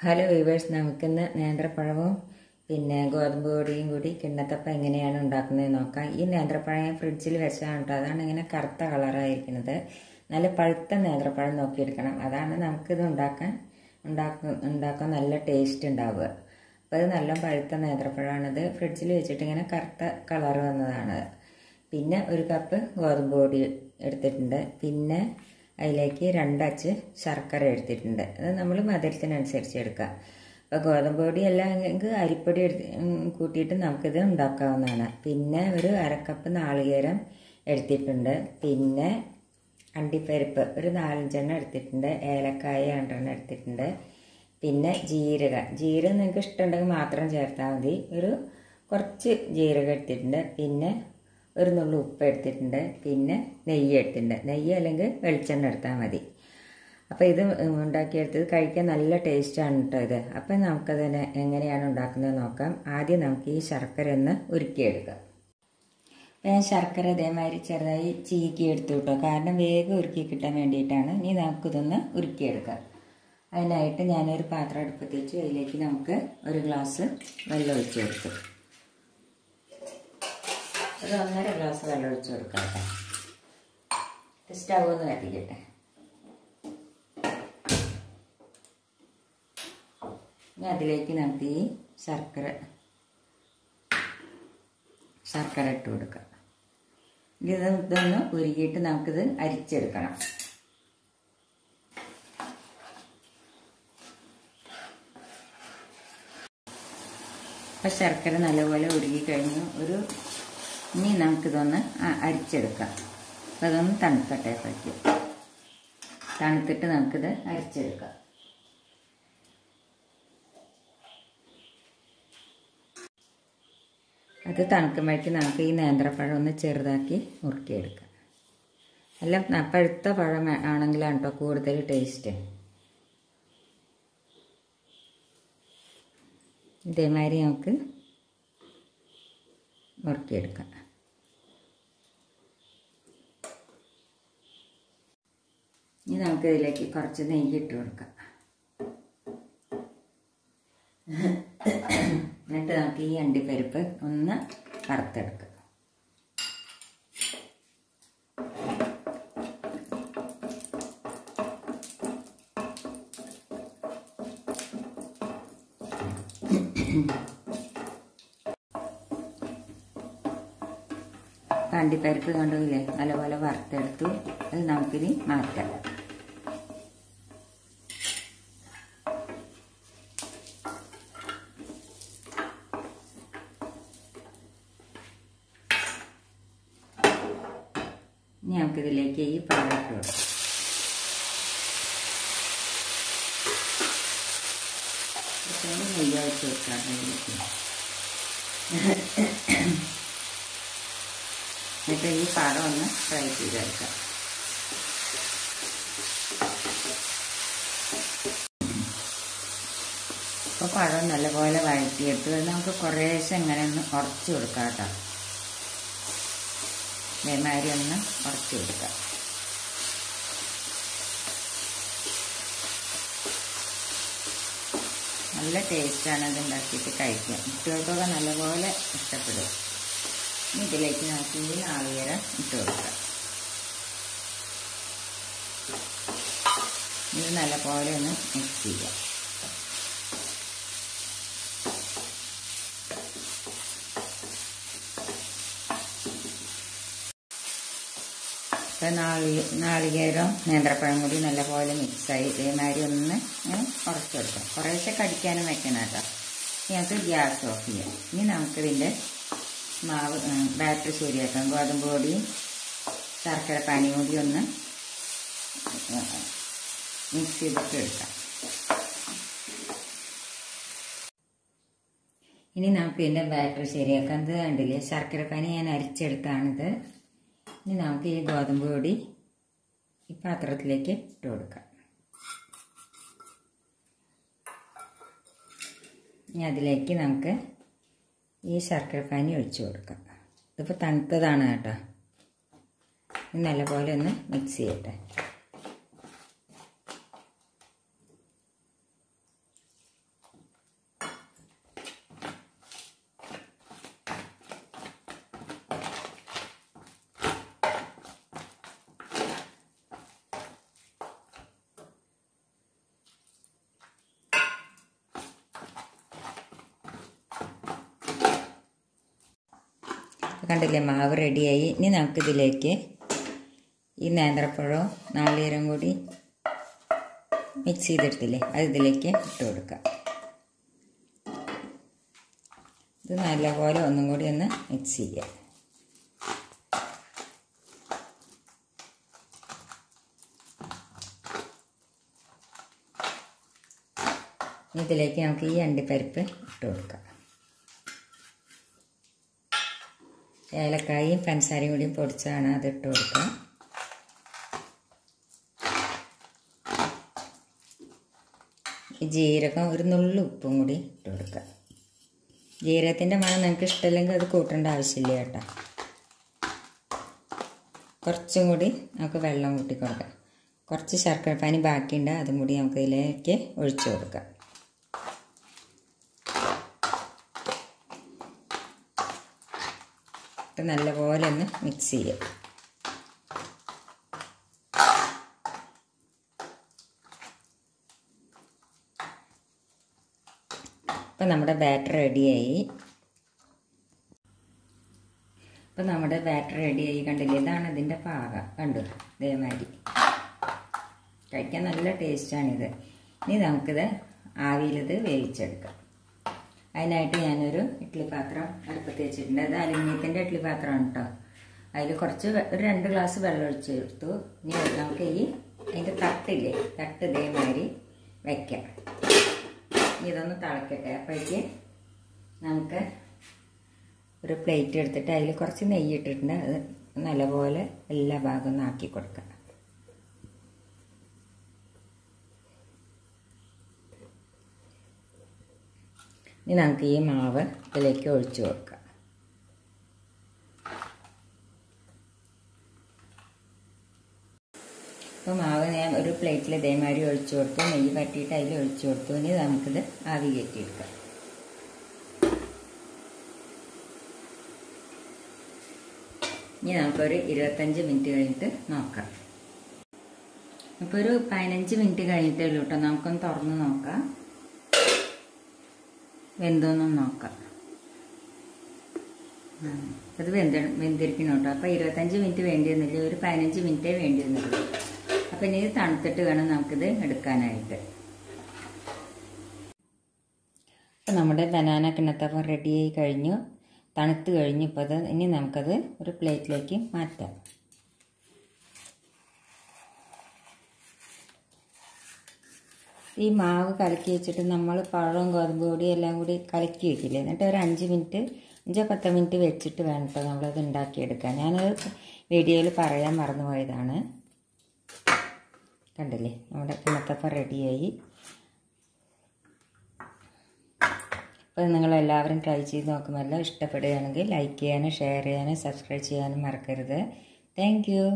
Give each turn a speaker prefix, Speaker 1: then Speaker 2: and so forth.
Speaker 1: Hello viewers, നമുക്കിന്ന് നേന്ത്രപ്പഴവും പിന്നെ ഗോതമ്പ് പൊടിയും കൂടി കിണ്ണത്തപ്പം എങ്ങനെയാണ് ഉണ്ടാക്കുന്നത് നോക്കാം. ഈ നേന്ത്രപ്പഴം ഞാൻ ഫ്രിഡ്ജിൽ വെച്ചാണ് കേട്ടോ. അതാണ് ഇങ്ങനെ കറുത്ത കളറായിരിക്കുന്നത്. നല്ല പഴുത്ത നേന്ത്രപ്പഴം നോക്കിയെടുക്കണം. അതാണ് നമുക്കിത് ഉണ്ടാക്കാൻ നല്ല ടേസ്റ്റ് ഉണ്ടാവുക. അപ്പോൾ ഇത് നല്ല പഴുത്ത നേന്ത്രപ്പഴമാണിത്. ഫ്രിഡ്ജിൽ വെച്ചിട്ട് ഇങ്ങനെ കറുത്ത കളർ വന്നതാണ്. പിന്നെ ഒരു കപ്പ് ഗോതമ്പ് പൊടി എടുത്തിട്ടുണ്ട്. പിന്നെ അതിലേക്ക് 2 അച്ച് ശർക്കര എടുത്തിട്ടുണ്ട്. അത് നമ്മൾ മധുരത്തിനനുസരിച്ച് എടുക്കുക. അപ്പോൾ ഗോതമ്പ് പൊടി എല്ലാം എങ്കിൽ അരിപ്പൊടി കൂട്ടിയിട്ട് നമുക്കിത് ഉണ്ടാക്കാവുന്നതാണ്. പിന്നെ ഒരു 1/2 കപ്പ് നാളികേരം എടുത്തിട്ടുണ്ട്. പിന്നെ അണ്ടിപ്പരിപ്പ് ഒരു 4-5 എടുത്തിട്ടുണ്ട്. ഏലക്കായ 2 എടുത്തിട്ടുണ്ട്. പിന്നെ ജീരകം നിങ്ങൾക്ക് ഇഷ്ടമുണ്ടെങ്കിൽ മാത്രം ചേർത്താൽ മതി. കുറച്ച് ജീരകം എടുത്തിട്ടുണ്ട്. പിന്നെ ഒരു നുള്ളു ഉപ്പ് എടുത്തിട്ടുണ്ട്. പിന്നെ നെയ്യ് എടുത്തിട്ടുണ്ട്. നെയ്യ് അല്ലെങ്കിൽ വെളിച്ചെണ്ണ എടുത്താൽ മതി. അപ്പോൾ ഇത് ഉണ്ടാക്കിയെടുത്തത് കഴിക്കാൻ നല്ല ടേസ്റ്റാണ് കേട്ടോ ഇത്. അപ്പം നമുക്കതിനെ എങ്ങനെയാണ് ഉണ്ടാക്കുന്നത് നോക്കാം. ആദ്യം നമുക്ക് ഈ ശർക്കര ഒന്ന് ഉരുക്കിയെടുക്കാം. അപ്പം ഞാൻ ശർക്കര ഇതേമാതിരി ചെറുതായി ചീക്കി എടുത്തു കേട്ടോ. കാരണം വേഗം ഉരുക്കി കിട്ടാൻ വേണ്ടിയിട്ടാണ്. ഇനി നമുക്കിതൊന്ന് ഉരുക്കിയെടുക്കാം. അതിനായിട്ട് ഞാനൊരു പാത്രം അടുപ്പത്ത് വെച്ച് അതിലേക്ക് നമുക്ക് 1 ഗ്ലാസ് വെള്ളം ഒഴിച്ച് കൊടുത്തു. ഒരു 1.5 ഗ്ലാസ് വെള്ളം ഒഴിച്ച് കൊടുക്കാം കേട്ടോ. സ്റ്റൗ ഒന്ന് കത്തിക്കട്ടെ. ഇനി അതിലേക്ക് നമുക്ക് ഈ ശർക്കര ഇട്ട് കൊടുക്കാം. ഇതൊന്ന് ഉരുകിയിട്ട് നമുക്കിത് അരിച്ചെടുക്കണം. അപ്പം ശർക്കര നല്ലപോലെ ഉരുകി കഴിഞ്ഞു. ഇനി നമുക്കിതൊന്ന് അരിച്ചെടുക്കാം. അപ്പം അതൊന്ന് തണുക്കട്ടെ. പറ്റും തണുത്തിട്ട് നമുക്കിത് അരിച്ചെടുക്കാം. അത് തണുക്കുമ്പോഴേക്ക് നമുക്ക് ഈ നേന്ത്രപ്പഴം ഒന്ന് ചെറുതാക്കി മുറുക്കിയെടുക്കാം. നല്ല പഴുത്ത പഴം ആണെങ്കിലാണ് കേട്ടോ കൂടുതൽ ടേസ്റ്റ്. ഇതേമാതിരി നമുക്ക് മുറുക്കിയെടുക്കാം. ഇനി നമുക്കിതിലേക്ക് കുറച്ച് നെയ്യ് ഇട്ട് കൊടുക്കാം. എന്നിട്ട് നമുക്ക് ഈ അണ്ടിപ്പരിപ്പ് ഒന്ന് വറുത്തെടുക്കാം. അണ്ടിപ്പരിപ്പ് കണ്ടില്ലേ നല്ലപോലെ വറുത്തെടുത്തു. അത് നമുക്കിനി മാറ്റാം. ഇനി നമുക്കിതിലേക്ക് ഈ പഴം ഇട്ട് കൊടുക്കാം. നെയ്യ് ഒഴിച്ച് കൊടുക്കാം. എന്നിട്ട് ഈ പഴം ഒന്ന് ഫ്രൈ ചെയ്തെടുക്കാം. അപ്പോൾ പഴം നല്ലപോലെ വഴറ്റിയെടുത്ത് നമുക്ക് കുറേശ്ശെ ഇങ്ങനെ ഒന്ന് ഉടച്ചു കൊടുക്കാം കേട്ടോ. ഇതേമാതിരി ഒന്ന് ഉടച്ചു കൊടുക്കാം. നല്ല ടേസ്റ്റാണ് ഇത് ഉണ്ടാക്കിയിട്ട് കഴിക്കാൻ. കുട്ടികൾക്കൊക്കെ നല്ലപോലെ ഇഷ്ടപ്പെടും. ഇതിലേക്ക് നമുക്ക് ഈ നാളികേരം ഇട്ട് കൊടുക്കാം. ഇത് നല്ലപോലെ ഒന്ന് മിക്സ് ചെയ്യാം. ഇപ്പം നാളികേരം നേന്ത്രപ്പഴം കൂടി നല്ലപോലെ മിക്സായി ഇതേമാതിരി ഒന്ന് ഇങ്ങനെ കുറച്ചെടുക്കാം. കുറേശ്ശെ കടിക്കാനും വെക്കണം കേട്ടോ. ഇനി നമുക്ക് ഗ്യാസ് ഓഫ് ചെയ്യാം. ഇനി നമുക്കിതിൻ്റെ മാവ് ബാറ്റർ ശരിയാക്കാം. ഗോതമ്പ് പൊടിയും ശർക്കര പാനിയും കൂടി ഒന്ന് മിക്സ് ചെയ്തിട്ട് എടുക്കാം. ഇനി നമുക്ക് ഇതിൻ്റെ ബാറ്റർ ശരിയാക്കാം. ഇത് കണ്ടില്ലേ, ശർക്കര പാനി ഞാൻ അരിച്ചെടുത്താണിത്. ഇനി നമുക്ക് ഈ ഗോതമ്പ് പൊടി ഈ പാത്രത്തിലേക്ക് ഇട്ട് കൊടുക്കാം. ഇനി അതിലേക്ക് നമുക്ക് ഈ ശർക്കര പാനി ഒഴിച്ചു കൊടുക്കാം. ഇതിപ്പോൾ തണുത്തതാണ് കേട്ടോ. നല്ലപോലെ ഒന്ന് മിക്സ് ചെയ്യട്ടെ. കണ്ടില്ലേ മാവ് റെഡിയായി. ഇനി നമുക്കിതിലേക്ക് ഈ നേന്ത്രപ്പഴവും നാളികേരം കൂടി മിക്സ് ചെയ്തെടുത്തില്ലേ അത് ഇതിലേക്ക് ഇട്ട് കൊടുക്കാം. ഇത് നല്ലപോലെ ഒന്നും കൂടി ഒന്ന് മിക്സ് ചെയ്യാം. ഇതിലേക്ക് നമുക്ക് ഈ അണ്ടിപ്പരിപ്പ് ഇട്ട് കൊടുക്കാം. ഏലക്കായും പഞ്ചസാരയും കൂടി പൊടിച്ചാണ് അത് ഇട്ട് കൊടുക്കുക. ഈ ജീരകം ഒരു നുള്ളു ഉപ്പും കൂടി ഇട്ട് കൊടുക്കുക. ജീരകത്തിൻ്റെ മണം നിങ്ങൾക്ക് ഇഷ്ടമില്ലെങ്കിൽ അത് കൂട്ടേണ്ട ആവശ്യമില്ല കേട്ടോ. കുറച്ചും കൂടി നമുക്ക് വെള്ളം കൂട്ടി കൊടുക്കാം. കുറച്ച് ശർക്കര പാനി ബാക്കിയുണ്ട്, അതും കൂടി നമുക്ക് ഇതിലേക്ക് ഒഴിച്ചു കൊടുക്കാം. നല്ലപോലെ ഒന്ന് മിക്സ് ചെയ്യാം. ഇപ്പം നമ്മുടെ ബാറ്റർ റെഡിയായി. കണ്ടില്ലേ, ഇതാണ് ഇതിൻ്റെ പാകം. കണ്ടു, ഇതേമാതിരി കഴിക്കാൻ നല്ല ടേസ്റ്റാണിത്. ഇനി നമുക്കിത് ആവിയിലിത് വേവിച്ചെടുക്കാം. അതിനായിട്ട് ഞാനൊരു ഇഡ്ഡലി പാത്രം അടുപ്പത്ത് വെച്ചിട്ടുണ്ട്. അത് അലുമിനിയത്തിൻ്റെ ഇഡ്ഡലി പാത്രമാണ് കേട്ടോ. അതിൽ കുറച്ച് ഒരു 2 ഗ്ലാസ് വെള്ളം ഒഴിച്ച് ചേർത്തു. ഇനി നമുക്ക് അതിൻ്റെ തട്ടില്ലേ, തട്ട് ഇതേമാതിരി വയ്ക്കാം. ഇതൊന്ന് തിളക്കട്ടെ. അപ്പോഴേക്ക് നമുക്ക് ഒരു പ്ലേറ്റ് എടുത്തിട്ട് അതിൽ കുറച്ച് നെയ്യ് ഇട്ടിട്ടുണ്ട്. അത് നല്ലപോലെ എല്ലാ ഭാഗവും ഒന്ന് ആക്കി കൊടുക്കാം. ഇനി നമുക്ക് ഈ മാവ് ഇതിലേക്ക് ഒഴിച്ചു കൊടുക്കാം. അപ്പോൾ മാവ് ഞാൻ ഒരു പ്ലേറ്റിൽ ഇതേമാതിരി ഒഴിച്ചു കൊടുത്തു. നെയ്യ് പറ്റിയിട്ട് അതിൽ ഒഴിച്ചു കൊടുത്തു. ഇനി നമുക്കിത് ആവി കയറ്റിയെടുക്കാം. ഇനി നമുക്കൊരു 25 മിനിറ്റ് കഴിഞ്ഞിട്ട് നോക്കാം. ഇപ്പോൾ ഒരു 15 മിനിറ്റ് കഴിഞ്ഞിട്ടേ ഉള്ളൂ കേട്ടോ. നമുക്കൊന്ന് തുറന്ന് നോക്കാം, വെന്തോന്നും നോക്കാം. അത് വെന്തിരിക്കണം കേട്ടോ. അപ്പോൾ 25 മിനിറ്റ് വേണ്ടി വന്നില്ല, ഒരു 15 മിനിറ്റേ വേണ്ടി വന്നുള്ളൂ. അപ്പം ഇനി ഇത് തണുത്തിട്ട് വേണം നമുക്കിത് എടുക്കാനായിട്ട്. അപ്പം നമ്മുടെ ബനാന കിണ്ണത്തപ്പം റെഡിയായി കഴിഞ്ഞു, തണുത്ത് കഴിഞ്ഞു. ഇപ്പോൾ അത് ഇനി നമുക്കത് ഒരു പ്ലേറ്റിലേക്ക് മാറ്റാം. ഈ മാവ് കലക്കി വെച്ചിട്ട് നമ്മൾ പഴവും ഗോതമ്പ് പൊടിയും എല്ലാം കൂടി കലക്കി വെക്കില്ലേ, എന്നിട്ട് ഒരു 5 മിനിറ്റ് 5-10 മിനിറ്റ് വെച്ചിട്ട് വേണം കേട്ടോ നമ്മളത് ഉണ്ടാക്കിയെടുക്കാൻ. ഞാനത് വീഡിയോയിൽ പറയാൻ മറന്നുപോയതാണ്. കണ്ടില്ലേ, നമ്മുടെ കിണ്ണത്തപ്പം റെഡിയായി. അപ്പോൾ നിങ്ങളെല്ലാവരും ട്രൈ ചെയ്ത് നോക്കുമല്ലോ. ഇഷ്ടപ്പെടുകയാണെങ്കിൽ ലൈക്ക് ചെയ്യാനും ഷെയർ ചെയ്യാനും സബ്സ്ക്രൈബ് ചെയ്യാനും മറക്കരുത്. Thank you.